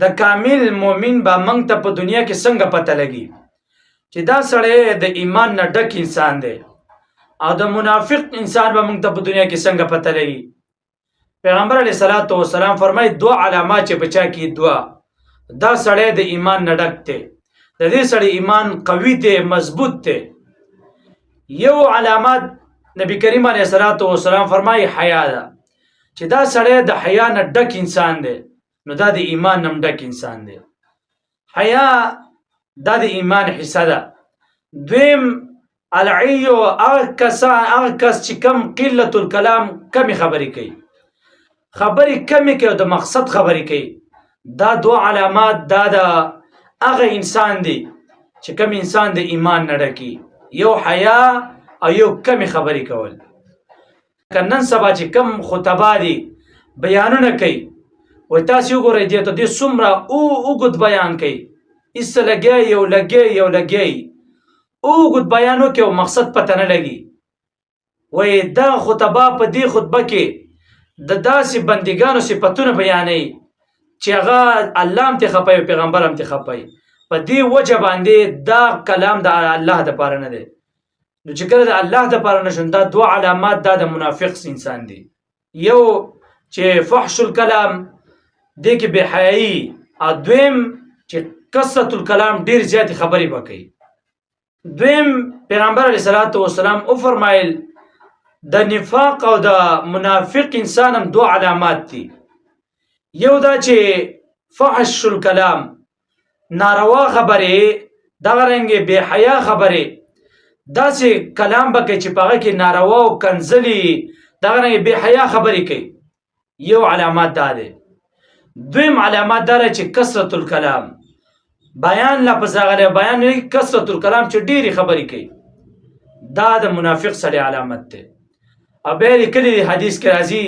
د کامل مؤمن به موږ ته په دنیا کې څنګه پته لګي چې دا سړی د ایمان نه ډک انسان دی، او د منافق انسان به موږ ته په دنیا کې څنګه پته لګي؟ پیغمبر علیه الصلاۃ والسلام فرمایي دوه علامات چې بچا کې دوه، دا سړی د ایمان نه ډک دی، د دې سړی ایمان قوي دی، مضبوط دی. یو علامات نبی کریم علیه الصلاۃ والسلام فرمایي حیا ده، چې دا سړی د حیا نه ډک انسان دی، نو دا د ایمان نه ډک انسان دی. حیا دا د ایمان حصہ ده. دویم العیو هغه کس چې کم قلت الکلام کمی خبرې کوي، خبرې کمی کوي او د مقصد خبرې کوي. دا دو علامات دا د هغه انسان دی چې کم انسان د ایمان نه ډکی، یو حیا او یو کمی خبرې کول. نن سبا چې کم خطبا دي بیانونه کوي، وای تاسو وګورئ دې ته دې څومره اوږد بیان کوي، ایسته لګی یو لګی اوږد بیان وکړي او مقصد پته نه لګي. وای دا خطبا په دې خطبه کې د داسې بندګانو صفتونه بیانوي چې هغه الله هم ترې خفه وي، پیغمبر هم ترې خفه وي. په دې وجه باندې دا کلام د الله دپاره نه دی. نو چې کله د الله دپاره نه شون، دا دوه علامات دا د منافق انسان دی. یو چې فحش الکلام دې کې بې حیایي، او دویم چې کثرت الکلام ډېر زیاتې خبرې به کوي. دویم پیغمبر علیه الصلاۃ والسلام وفرمایل د نفاق او د منافق انسان هم دو علامات دي. یو دا چې فحش الکلام ناروا خبرې، دغه رنګې بې حیا خبرې، داسې کلام به کوي چې په هغه کې ناروا او کنځلي، دغه رنګې بې حیا خبرې کوي. یو علامات دا دی. دویم علامات دا دی چې کثرت الکلام، بیان لپس راغلی بیان نه، کثرت الکلام چې ډېرې خبرې کوي، دا د منافق سړي علامت دی. او بیا لیکلي حدیث کې راځي